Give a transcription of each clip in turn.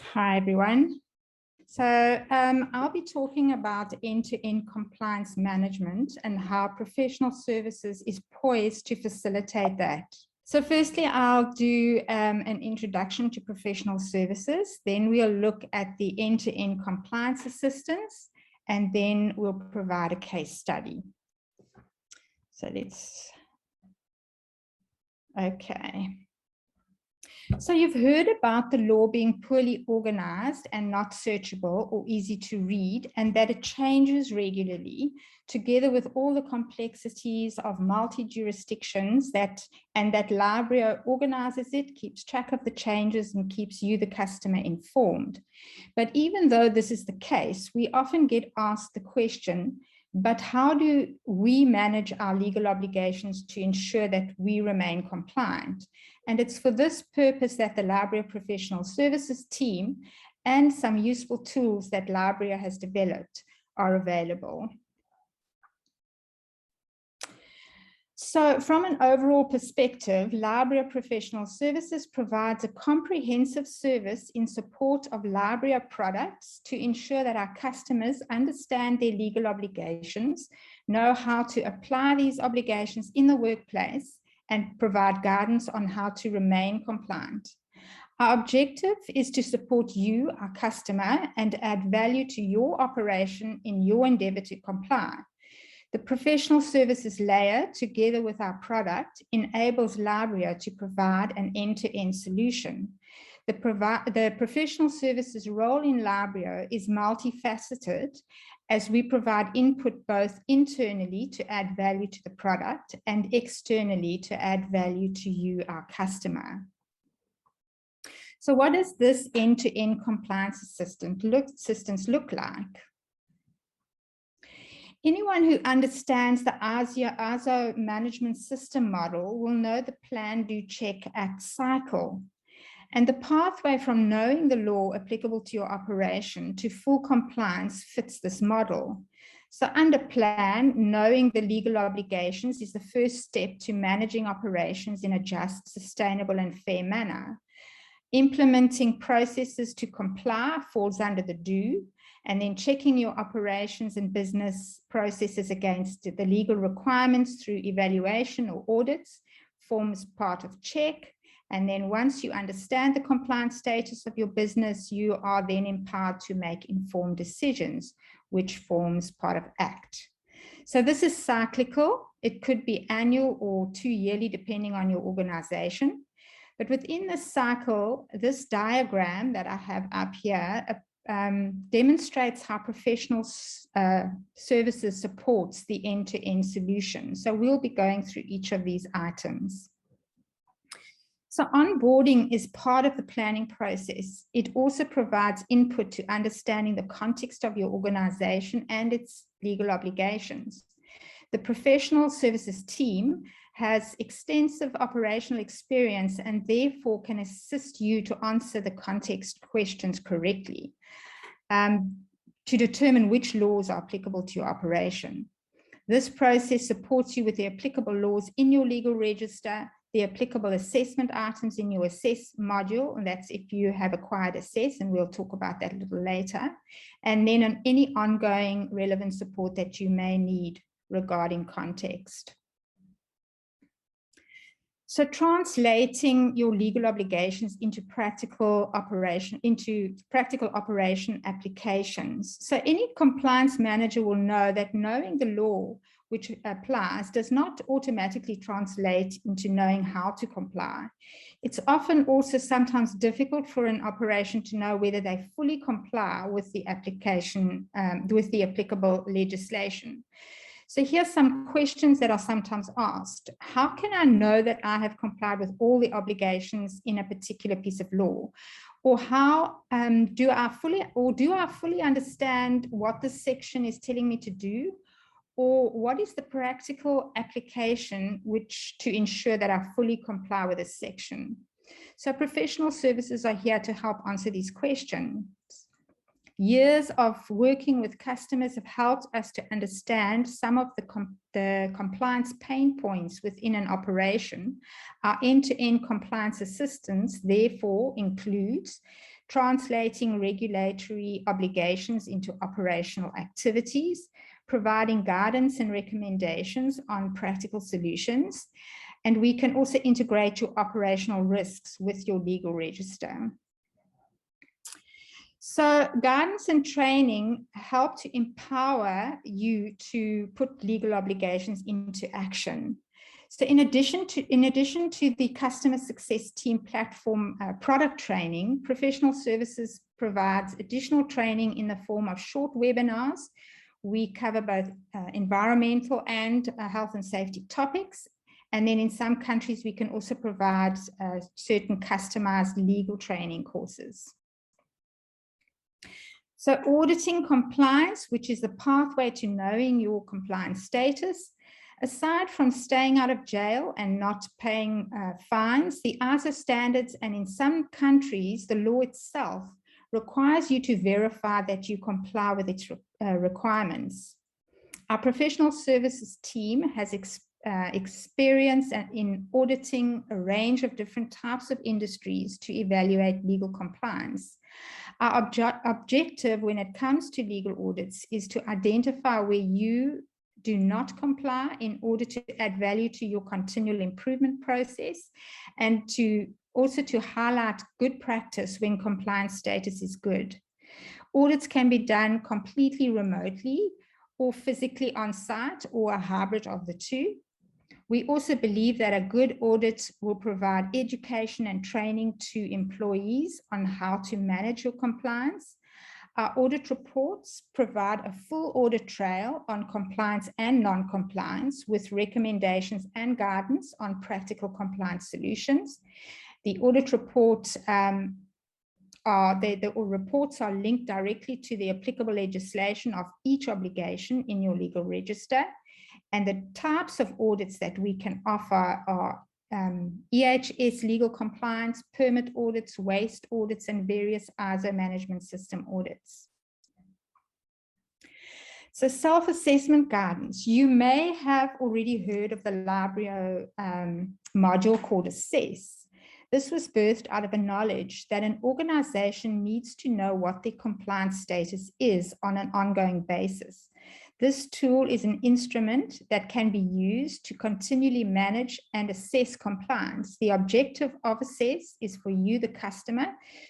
Hi, everyone. So I'll be talking about end-to-end compliance management and how professional services is poised to facilitate that. So firstly, I'll do an introduction to professional services. Then we'll look at the end-to-end compliance assistance, and then we'll provide a case study. So okay. So you've heard about the law being poorly organized and not searchable or easy to read, and that it changes regularly, together with all the complexities of multi-jurisdictions and that Libryo organizes it, keeps track of the changes, and keeps you, the customer, informed. But even though this is the case, we often get asked the question, but how do we manage our legal obligations to ensure that we remain compliant? And it's for this purpose that the Libryo Professional Services team and some useful tools that Libryo has developed are available. So from an overall perspective, Libryo Professional Services provides a comprehensive service in support of Libryo products to ensure that our customers understand their legal obligations, know how to apply these obligations in the workplace, and provide guidance on how to remain compliant. Our objective is to support you, our customer, and add value to your operation in your endeavor to comply. The professional services layer, together with our product, enables Libryo to provide an end-to-end solution. The professional services role in Libryo is multifaceted, as we provide input both internally to add value to the product and externally to add value to you, our customer. So what does this end-to-end compliance assistance look like? Anyone who understands the ISO management system model will know the plan, do, check, act cycle. And the pathway from knowing the law applicable to your operation to full compliance fits this model. So under plan, knowing the legal obligations is the first step to managing operations in a just, sustainable, and fair manner. Implementing processes to comply falls under the do, and then checking your operations and business processes against the legal requirements through evaluation or audits forms part of check. And then once you understand the compliance status of your business, you are then empowered to make informed decisions, which forms part of act. So this is cyclical. It could be annual or 2 yearly, depending on your organization. But within this cycle, this diagram that I have up here demonstrates how professional services supports the end-to-end solution. So we'll be going through each of these items. So onboarding is part of the planning process. It also provides input to understanding the context of your organization and its legal obligations. The professional services team has extensive operational experience and therefore can assist you to answer the context questions correctly, to determine which laws are applicable to your operation. This process supports you with the applicable laws in your legal register, the applicable assessment items in your assess module, and that's if you have acquired assess, and we'll talk about that a little later, and then on any ongoing relevant support that you may need regarding context. So translating your legal obligations into practical operation applications. So any compliance manager will know that knowing the law which applies does not automatically translate into knowing how to comply. It's often also sometimes difficult for an operation to know whether they fully comply with the application, with the applicable legislation. So here's some questions that are sometimes asked. How can I know that I have complied with all the obligations in a particular piece of law? Or how do I fully understand what this section is telling me to do? Or what is the practical application to ensure that I fully comply with this section? So professional services are here to help answer these questions. Years of working with customers have helped us to understand some of the compliance pain points within an operation. Our end-to-end compliance assistance therefore includes translating regulatory obligations into operational activities, providing guidance and recommendations on practical solutions. And we can also integrate your operational risks with your legal register. So guidance and training help to empower you to put legal obligations into action. So in addition to the customer success team platform product training, professional services provides additional training in the form of short webinars. We cover both environmental and health and safety topics. And then in some countries, we can also provide certain customized legal training courses. So auditing compliance, which is the pathway to knowing your compliance status. Aside from staying out of jail and not paying fines, the ISO standards, and in some countries, the law itself requires you to verify that you comply with its requirements. Our professional services team has experience in auditing a range of different types of industries to evaluate legal compliance. Our objective when it comes to legal audits is to identify where you do not comply in order to add value to your continual improvement process, and to also to highlight good practice when compliance status is good. Audits can be done completely remotely or physically on site, or a hybrid of the two. We also believe that a good audit will provide education and training to employees on how to manage your compliance. Our audit reports provide a full audit trail on compliance and non-compliance, with recommendations and guidance on practical compliance solutions. The audit reports reports are linked directly to the applicable legislation of each obligation in your legal register. And the types of audits that we can offer are EHS legal compliance, permit audits, waste audits, and various ISO management system audits. So self-assessment guidance. You may have already heard of the Libryo module called Assess. This was birthed out of a knowledge that an organization needs to know what their compliance status is on an ongoing basis. This tool is an instrument that can be used to continually manage and assess compliance. The objective of Assess is for you, the customer,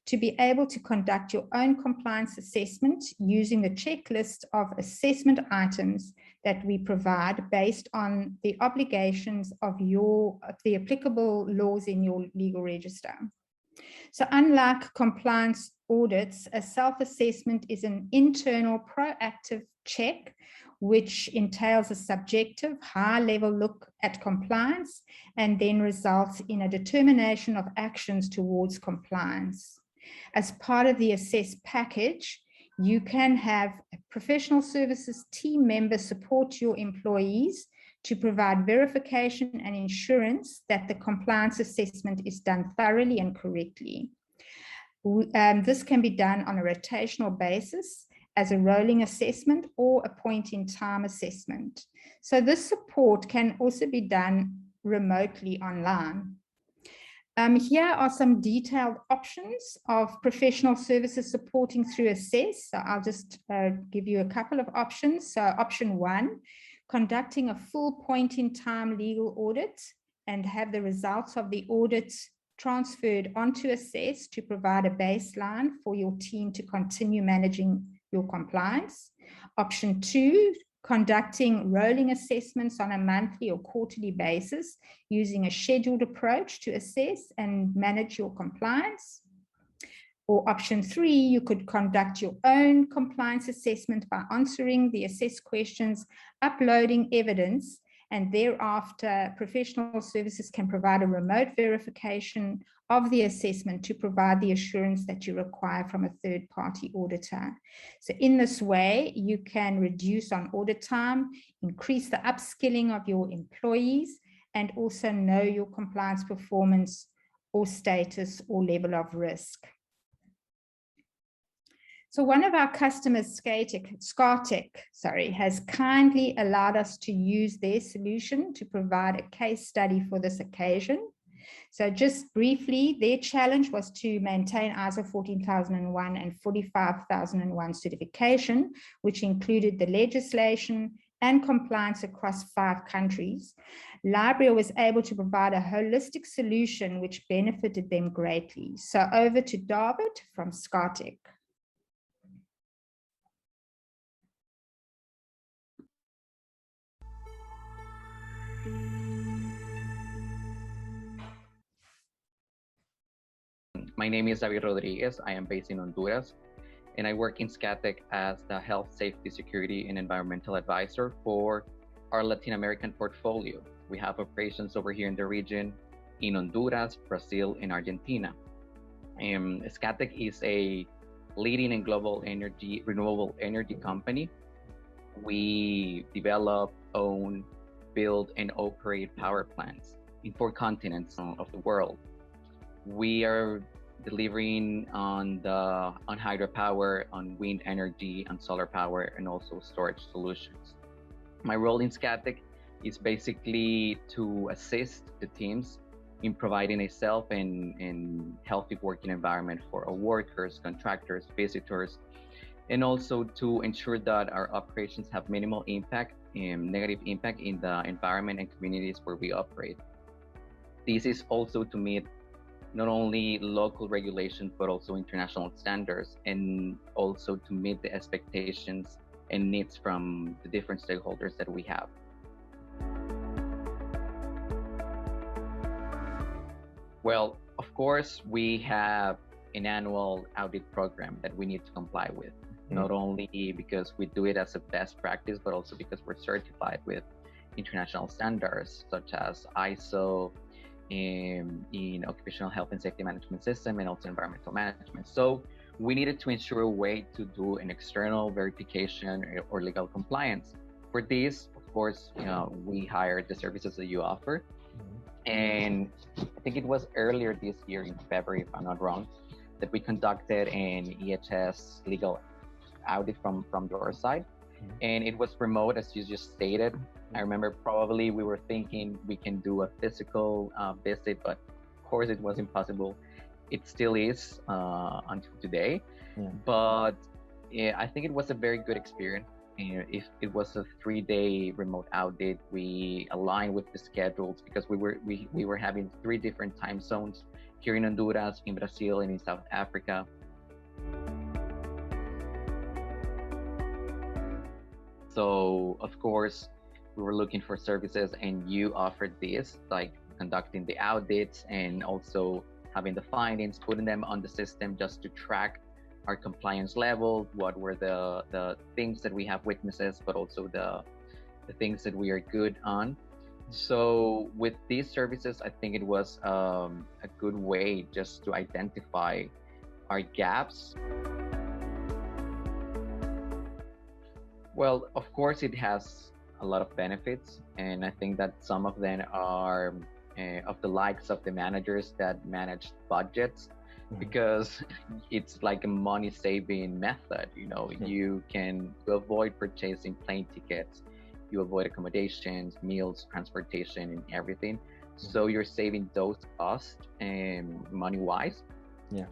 to be able to conduct your own compliance assessment using the checklist of assessment items that we provide based on the obligations of the applicable laws in your legal register. So unlike compliance audits, a self-assessment is an internal proactive check which entails a subjective high-level look at compliance and then results in a determination of actions towards compliance. As part of the Assess package, you can have a professional services team member support your employees to provide verification and assurance that the compliance assessment is done thoroughly and correctly. This can be done on a rotational basis as a rolling assessment or a point-in-time assessment. So this support can also be done remotely online. Here are some detailed options of professional services supporting through Assess. So I'll just give you a couple of options. So option 1, conducting a full point-in-time legal audit and have the results of the audit transferred onto Assess to provide a baseline for your team to continue managing your compliance. Option 2, conducting rolling assessments on a monthly or quarterly basis using a scheduled approach to assess and manage your compliance. Or option 3, you could conduct your own compliance assessment by answering the assess questions, uploading evidence, and thereafter professional services can provide a remote verification of the assessment to provide the assurance that you require from a third-party auditor. So in this way, you can reduce on audit time, increase the upskilling of your employees, and also know your compliance performance or status or level of risk. So one of our customers, Scartech, has kindly allowed us to use their solution to provide a case study for this occasion. So just briefly, their challenge was to maintain ISO 14001 and 45001 certification, which included the legislation and compliance across 5 countries. Libryo was able to provide a holistic solution which benefited them greatly. So over to David from Scartech. My name is Javier Rodriguez. I am based in Honduras, and I work in Scartech as the Health, Safety, Security, and Environmental Advisor for our Latin American portfolio. We have operations over here in the region in Honduras, Brazil, and Argentina. Scartech is a leading and global renewable energy company. We develop, own, build, and operate power plants in 4 continents of the world. We are delivering on hydropower, on wind energy, on solar power, and also storage solutions. My role in Scartech is basically to assist the teams in providing a safe and healthy working environment for our workers, contractors, visitors, and also to ensure that our operations have minimal impact and negative impact in the environment and communities where we operate. This is also to meet not only local regulations, but also international standards, and also to meet the expectations and needs from the different stakeholders that we have. Well, of course, we have an annual audit program that we need to comply with, not only because we do it as a best practice, but also because we're certified with international standards such as ISO, in occupational health and safety management system, and also environmental management. So we needed to ensure a way to do an external verification or legal compliance. For this, of course, we hired the services that you offer. And I think it was earlier this year in February, if I'm not wrong, that we conducted an EHS legal audit from your side. And it was remote, as you just stated. I remember probably we were thinking we can do a physical visit, but of course it was impossible. It still is until today. But yeah, I think it was a very good experience. If it was a 3-day remote audit, we aligned with the schedules because we were having 3 different time zones here in Honduras, in Brazil, and in South Africa. So of course, we were looking for services, and you offered this, like conducting the audits and also having the findings, putting them on the system just to track our compliance level, what were the things that we have weaknesses, but also the things that we are good on. So with these services, I think it was a good way just to identify our gaps. Well, of course, it has a lot of benefits, and I think that some of them are of the likes of the managers that manage budgets, because it's like a money-saving method. You can avoid purchasing plane tickets, you avoid accommodations, meals, transportation, and everything. So you're saving those costs money-wise.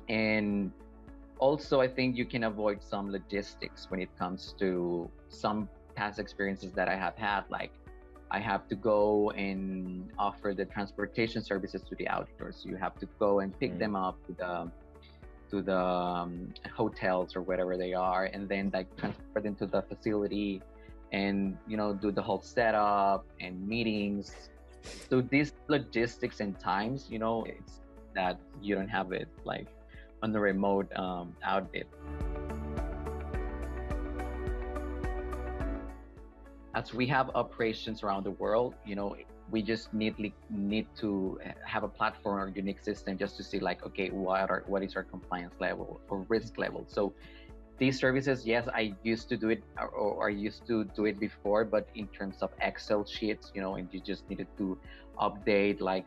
And also, I think you can avoid some logistics when it comes to some past experiences that I have had, like I have to go and offer the transportation services to the auditors. You have to go and pick them up to the hotels or wherever they are, and then like transport them to the facility, and do the whole setup and meetings. So these logistics and times, it's that you don't have it like on the remote audit. As we have operations around the world, we just need to have a platform or unique system just to see like, okay, what is our compliance level or risk level. So these services, yes, I used to do it or I used to do it before, but in terms of Excel sheets, and you just needed to update like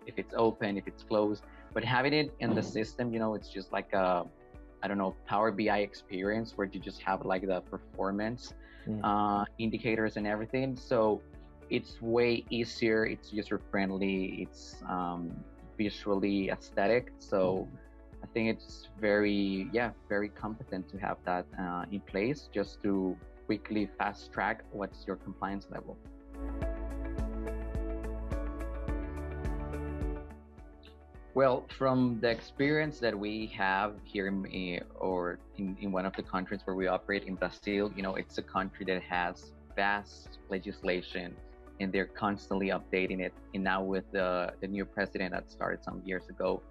if it's open, if it's closed. But having it in the system, it's just like a, I don't know, Power BI experience where you just have like the performance indicators and everything. So it's way easier, it's user friendly, it's visually aesthetic. So I think it's very competent to have that in place just to quickly fast track what's your compliance level. Well, from the experience that we have here in one of the countries where we operate in Brazil, it's a country that has vast legislation and they're constantly updating it. And now with the new president that started some years ago,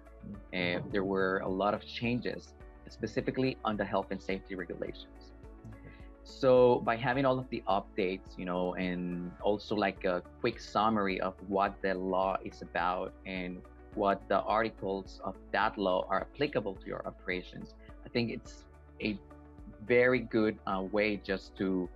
there were a lot of changes, specifically on the health and safety regulations. So by having all of the updates, and also like a quick summary of what the law is about and what the articles of that law are applicable to your operations, I think it's a very good way just to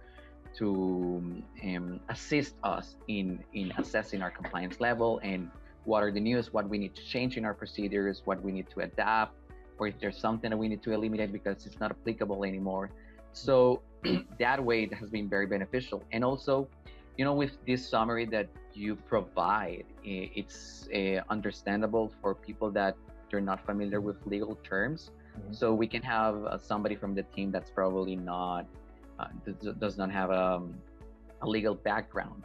assist us in assessing our compliance level and what are the news, what we need to change in our procedures, what we need to adapt, or if there's something that we need to eliminate because it's not applicable anymore. So that way it has been very beneficial. And also, with this summary that you provide, it's understandable for people that they're not familiar with legal terms. So we can have somebody from the team that's probably not does not have a legal background,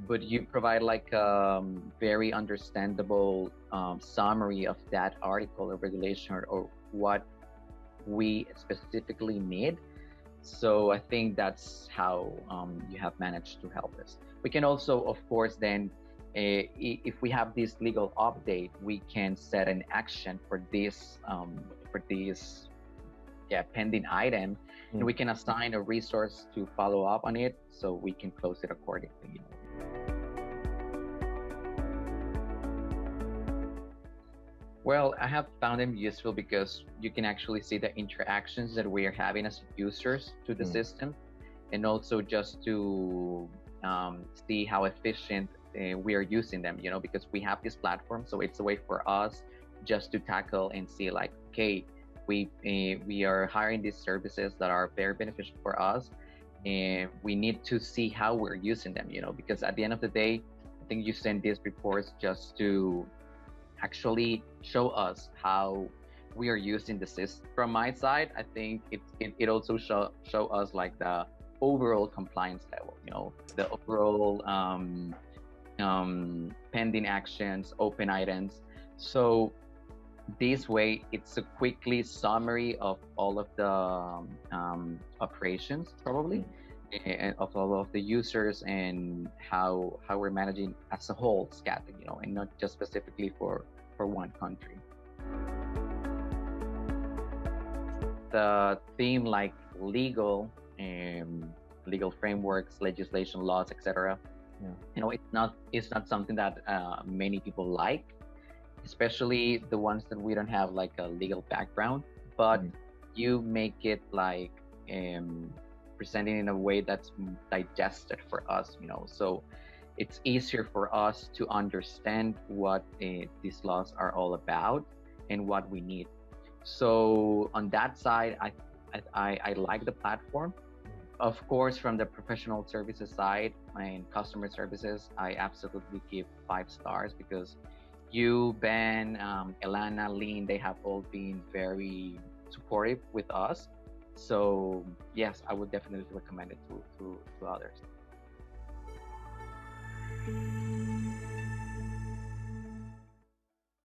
but you provide like a very understandable summary of that article or regulation or what we specifically need. So I think that's how you have managed to help us. We can also, of course, then if we have this legal update, we can set an action for this pending item, and we can assign a resource to follow up on it, so we can close it accordingly. Well, I have found them useful because you can actually see the interactions that we are having as users to the system, and also just to see how efficient we are using them, because we have this platform. So it's a way for us just to tackle and see like, okay, we are hiring these services that are very beneficial for us, and we need to see how we're using them, because at the end of the day, I think you send these reports just to actually show us how we are using the system. From my side, I think it also show us like the overall compliance level, the overall pending actions, open items. So this way, it's a quickly summary of all of the operations, probably, and of all of the users and how we're managing as a whole SCATIC, and not just specifically for one country. The theme like legal frameworks, legislation, laws, etc. It's not something that many people like, especially the ones that we don't have like a legal background, but you make it like presenting in a way that's digested for us, so it's easier for us to understand what these laws are all about and what we need. So on that side, I like the platform. Of course, from the professional services side and customer services, I absolutely give 5 stars because you, Ben, Elana, Lynn, they have all been very supportive with us. So yes, I would definitely recommend it to others.